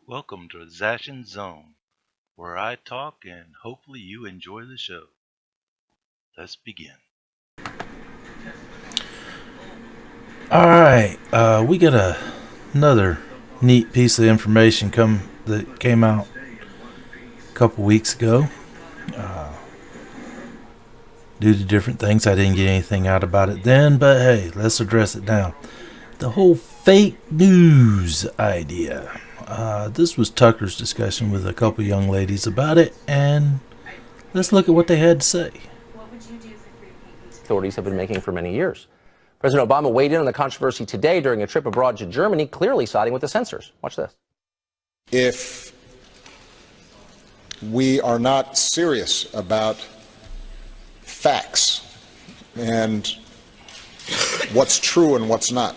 Welcome to Zashin Zone, where I talk and hopefully you enjoy the show. Let's begin. Alright, we got another neat piece of information that came out a couple weeks ago. Due to different things, I didn't get anything out about it then, but hey, let's address it now. The whole fake news idea. This was Tucker's discussion with a couple young ladies about it, and let's look at what they had to say. Authorities have been making for many years. President Obama weighed in on the controversy today during a trip abroad to Germany, clearly siding with the censors. Watch this. If we are not serious about facts and what's true and what's not,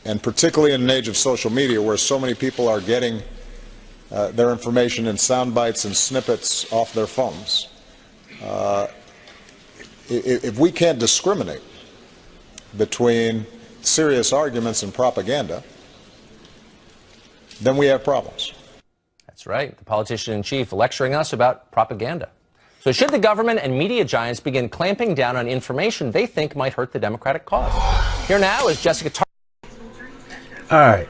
and particularly in an age of social media where so many people are getting their information in sound bites and snippets off their phones, if we can't discriminate between serious arguments and propaganda, then we have problems. That's right. The politician-in-chief lecturing us about propaganda. So should the government and media giants begin clamping down on information they think might hurt the Democratic cause? Here now is Jessica Alright,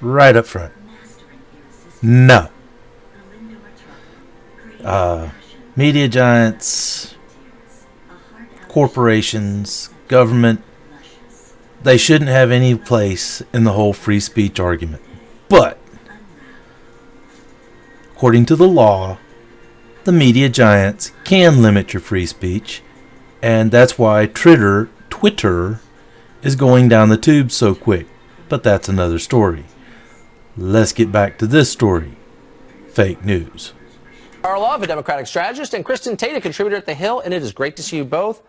right up front. No. Media giants, corporations, government, they shouldn't have any place in the whole free speech argument. But, according to the law, the media giants can limit your free speech, and that's why Twitter is going down the tube so quick. But that's another story. Let's get back to this story. Fake news. Tarlov, a Democratic strategist, and Kristen Tate, a contributor at The Hill, and it is great to see you both.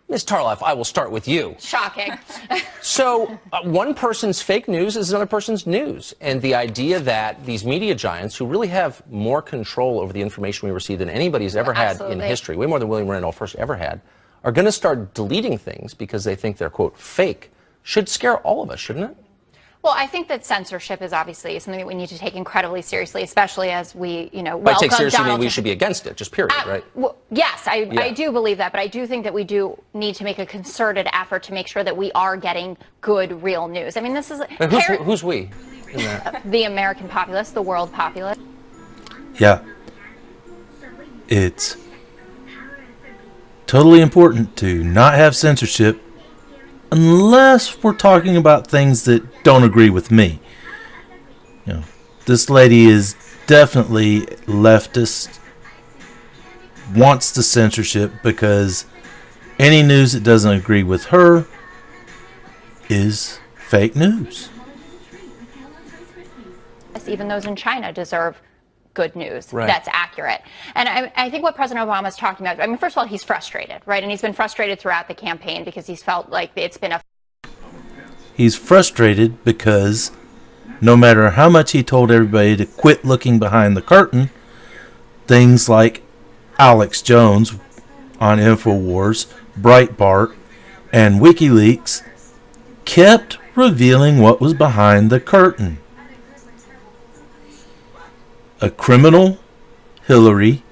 Ms. Tarlov, I will start with you. Shocking. So one person's fake news is another person's news. And the idea that these media giants, who really have more control over the information we receive than anybody's ever had in history, way more than William Randolph Hearst ever had, are going to start deleting things because they think they're, quote, fake, should scare all of us, shouldn't it? Well, I think that censorship is obviously something that we need to take incredibly seriously, especially as we, By take seriously, I mean we should be against it, just period, right? Well, yes, I do believe that, but I do think that we do need to make a concerted effort to make sure that we are getting good, real news. I mean, this is... Who's we in that? The American populace, the world populace. Yeah. It's totally important to not have censorship unless we're talking about things that don't agree with me. You know, this lady is definitely leftist, wants the censorship because any news that doesn't agree with her is fake news. Even those in China deserve good news that's accurate. And I think what President Obama is talking about, I mean, first of all, he's frustrated, right? And he's been frustrated throughout the campaign because he's felt like it's been He's frustrated because no matter how much he told everybody to quit looking behind the curtain, things like Alex Jones on InfoWars, Breitbart, and WikiLeaks kept revealing what was behind the curtain. A criminal Hillary,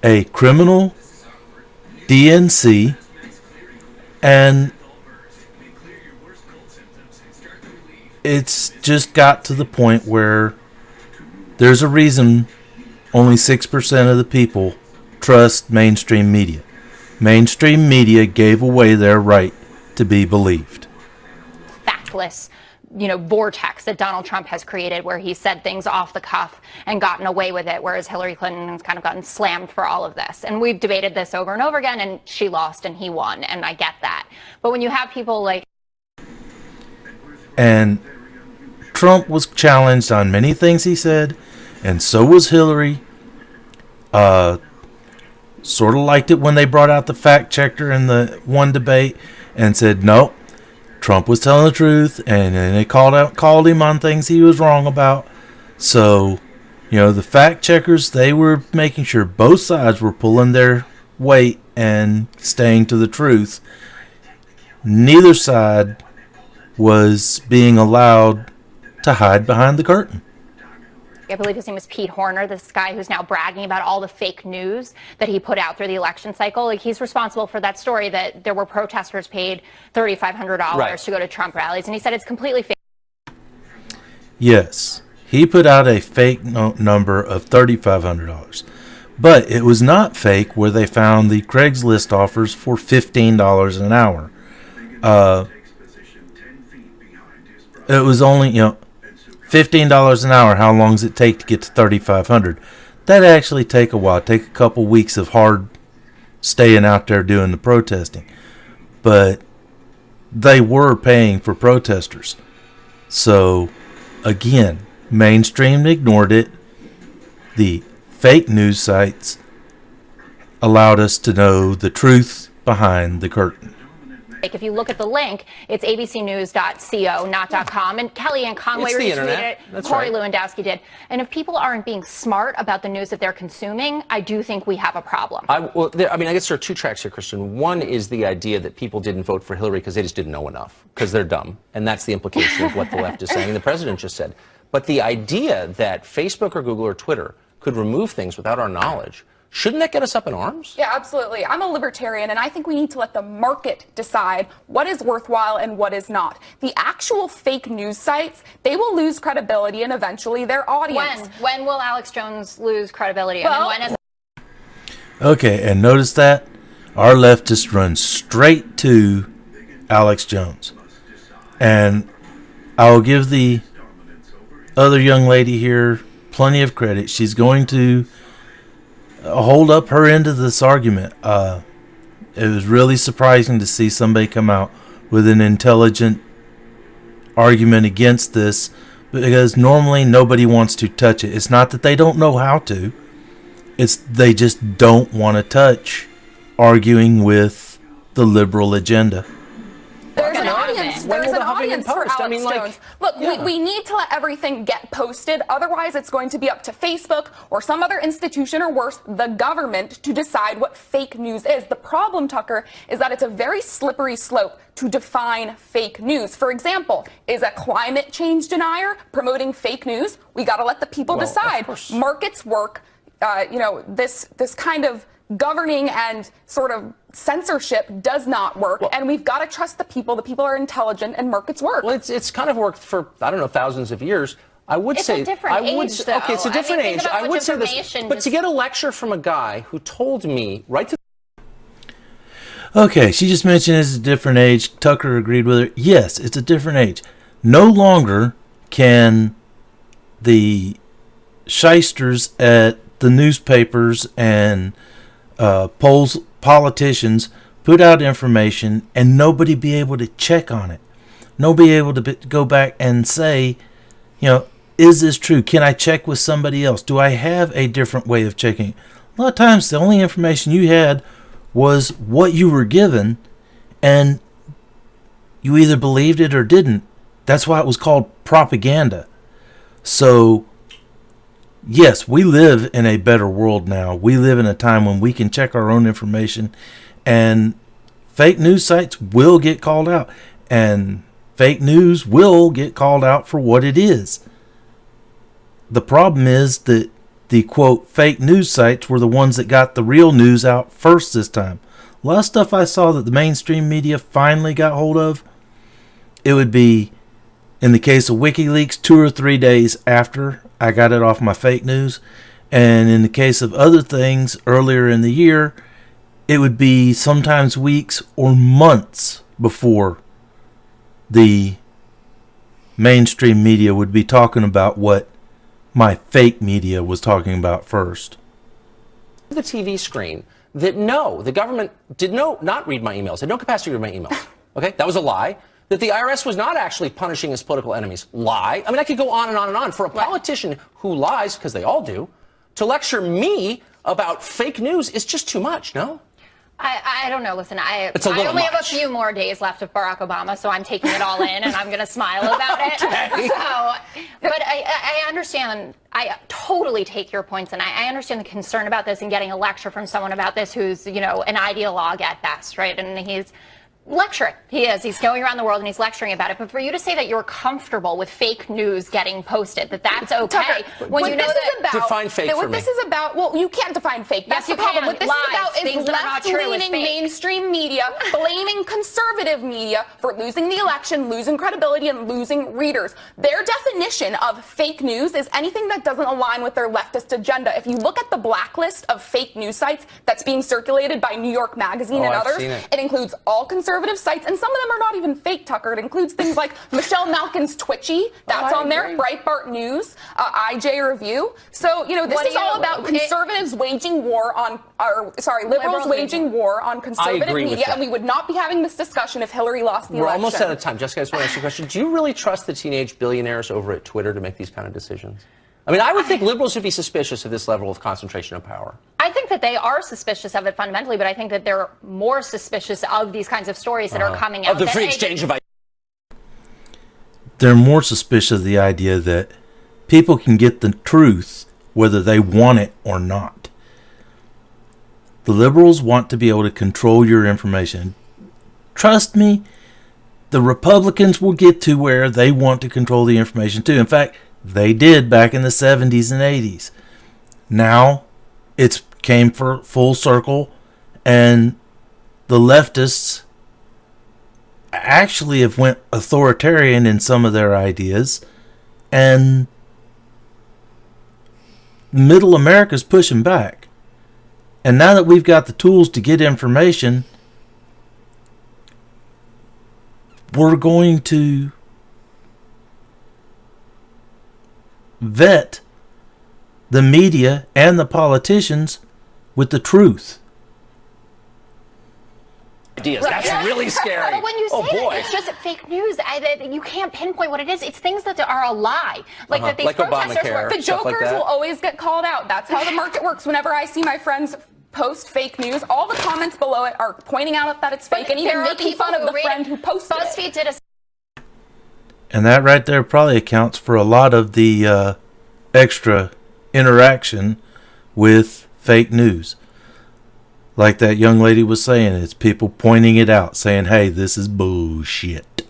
a criminal DNC, and it's just got to the point where there's a reason only 6% of the people trust mainstream media. Mainstream media gave away their right to be believed. Factless, vortex that Donald Trump has created where he said things off the cuff and gotten away with it, whereas Hillary Clinton has kind of gotten slammed for all of this. And we've debated this over and over again, and she lost and he won, and I get that. But when you have people like... And Trump was challenged on many things he said, and so was Hillary. Sort of liked it when they brought out the fact checker in the one debate and said, no, Trump was telling the truth, and then they called him on things he was wrong about. So, the fact checkers, they were making sure both sides were pulling their weight and staying to the truth. Neither side was being allowed to hide behind the curtain. I believe his name was Pete Horner, this guy who's now bragging about all the fake news that he put out through the election cycle. Like, he's responsible for that story that there were protesters paid $3,500 to go to Trump rallies. And he said it's completely fake. Yes, he put out a fake number of $3,500. But it was not fake where they found the Craigslist offers for $15 an hour. It was only, $15 an hour. How long does it take to get to $3,500? That'd actually take a while. Take a couple weeks of hard staying out there doing the protesting. But they were paying for protesters. So, again, mainstream ignored it. The fake news sites allowed us to know the truth behind the curtain. If you look at the link, it's abcnews.co, not .com. And Kellyanne Conway retweeted it. Corey Lewandowski did. And if people aren't being smart about the news that they're consuming, I do think we have a problem. I guess there are two tracks here, Kristen. One is the idea that people didn't vote for Hillary because they just didn't know enough, because they're dumb. And that's the implication of what the left is saying. The president just said. But the idea that Facebook or Google or Twitter could remove things without our knowledge, shouldn't that get us up in arms? Yeah, absolutely. I'm a libertarian, and I think we need to let the market decide what is worthwhile and what is not. The actual fake news sites, they will lose credibility and eventually their audience. When will Alex Jones lose credibility? Well, I mean, when is... Okay, and notice that our leftists run straight to Alex Jones. And I'll give the other young lady here plenty of credit. She's going to hold up her end of this argument. It was really surprising to see somebody come out with an intelligent argument against this, because normally nobody wants to touch it. It's not that they don't know how to. It's they just don't want to touch arguing with the liberal agenda. There's an audience. There's an audience for Alex Jones. Look, we need to let everything get posted. Otherwise, it's going to be up to Facebook or some other institution, or worse, the government, to decide what fake news is. The problem, Tucker, is that it's a very slippery slope to define fake news. For example, is a climate change denier promoting fake news? We got to let the people decide. Markets work. This kind of governing and sort of censorship does not work, and we've got to trust the people. The people are intelligent, and markets work. Well, it's kind of worked for, I don't know, thousands of years. I would say it's a different age, though. Okay, it's a different age. I would say this, but to get a lecture from a guy who told me right to... Okay, she just mentioned it's a different age. Tucker agreed with her. Yes, it's a different age. No longer can the shysters at the newspapers and politicians put out information and nobody be able to check on it. Nobody able to go back and say, is this true? Can I check with somebody else? Do I have a different way of checking? A lot of times the only information you had was what you were given, and you either believed it or didn't. That's why it was called propaganda. So yes, we live in a better world now. We live in a time when we can check our own information, and fake news sites will get called out, and fake news will get called out for what it is. The problem is that the quote fake news sites were the ones that got the real news out first this time. A lot of stuff I saw that the mainstream media finally got hold of, it would be, in the case of WikiLeaks, 2 or 3 days after I got it off my fake news. And in the case of other things earlier in the year, it would be sometimes weeks or months before the mainstream media would be talking about what my fake media was talking about first. The TV screen that no, the government did not read my emails, had no capacity to read my emails. Okay, that was a lie. That the IRS was not actually punishing his political enemies. Lie. I mean, I could go on and on and on. For a politician who lies, because they all do, to lecture me about fake news is just too much, no? I don't know. Listen, I only have a few more days left of Barack Obama, so I'm taking it all in, and I'm going to smile about it. Okay. But I understand. I totally take your points, and I understand the concern about this and getting a lecture from someone about this who's, an ideologue at best, right? And he's lecturing. He is. He's going around the world and he's lecturing about it. But for you to say that you're comfortable with fake news getting posted, that's okay, Tucker, when you know that... Define fake for me. What this is about, well, you can't define fake. That's the problem. What this is about is left-leaning mainstream media blaming conservative media for losing the election, losing credibility, and losing readers. Their definition of fake news is anything that doesn't align with their leftist agenda. If you look at the blacklist of fake news sites that's being circulated by New York Magazine and others, it includes all conservative sites, and some of them are not even fake, Tucker. It includes things like Michelle Malkin's Twitchy, that's on there, Breitbart News, IJ Review. So, this is all about conservatives waging war on, liberals waging war on conservative media, and we would not be having this discussion if Hillary lost the election. We're almost out of time. Jessica, I just want to ask you a question. Do you really trust the teenage billionaires over at Twitter to make these kind of decisions? I mean, I would think liberals would be suspicious of this level of concentration of power. I think that they are suspicious of it fundamentally, but I think that they're more suspicious of these kinds of stories that are coming out. Of the free exchange of ideas. They're more suspicious of the idea that people can get the truth whether they want it or not. The liberals want to be able to control your information. Trust me, the Republicans will get to where they want to control the information too. In fact, they did back in the 70s and 80s. Now it's came for full circle, and the leftists actually have went authoritarian in some of their ideas, and middle America's pushing back. And now that we've got the tools to get information, we're going to vet the media and the politicians with the truth. Ideas. That's really scary. But when you say that, it's just fake news. You can't pinpoint what it is. It's things that are a lie. Like that these protesters Obamacare, the jokers will always get called out. That's how the market works. Whenever I see my friends post fake news, all the comments below it are pointing out that it's fake and even making fun of the friend who posted it. BuzzFeed did a... And that right there probably accounts for a lot of the extra interaction with fake news. Like that young lady was saying, it's people pointing it out, saying, hey, this is bullshit.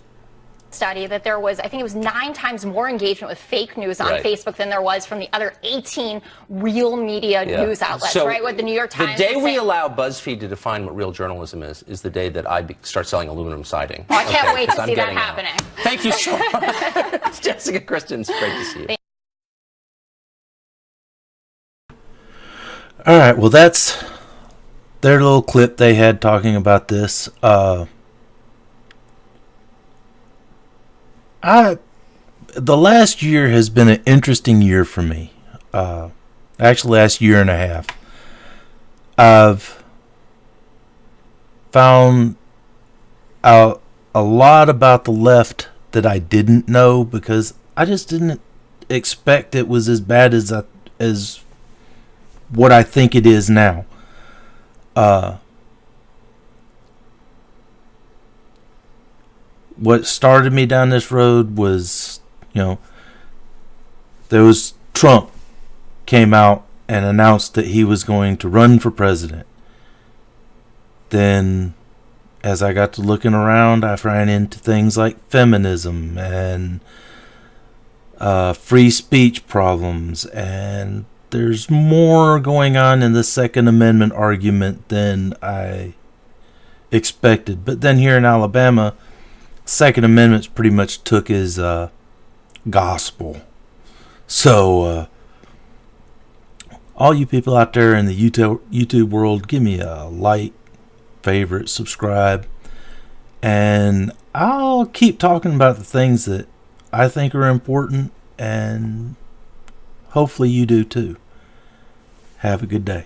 Study that there was, I think it was 9 times more engagement with fake news on Facebook than there was from the other 18 real media news outlets, so right? With the New York Times. The day we allow BuzzFeed to define what real journalism is the day that I start selling aluminum siding. Well, I can't wait to see that happening. Thank you so much. Jessica Christian, it's great to see you. All right, well, that's their little clip they had talking about this. The last year has been an interesting year for me. Actually, last year and a half. I've found out a lot about the left that I didn't know because I just didn't expect it was as bad as what I think it is now. What started me down this road was, there was Trump came out and announced that he was going to run for president. Then, as I got to looking around, I ran into things like feminism and free speech problems, and there's more going on in the Second Amendment argument than I expected. But then here in Alabama, Second Amendment's pretty much took as gospel. So, all you people out there in the YouTube world, give me a like, favorite, subscribe, and I'll keep talking about the things that I think are important, and hopefully you do too. Have a good day.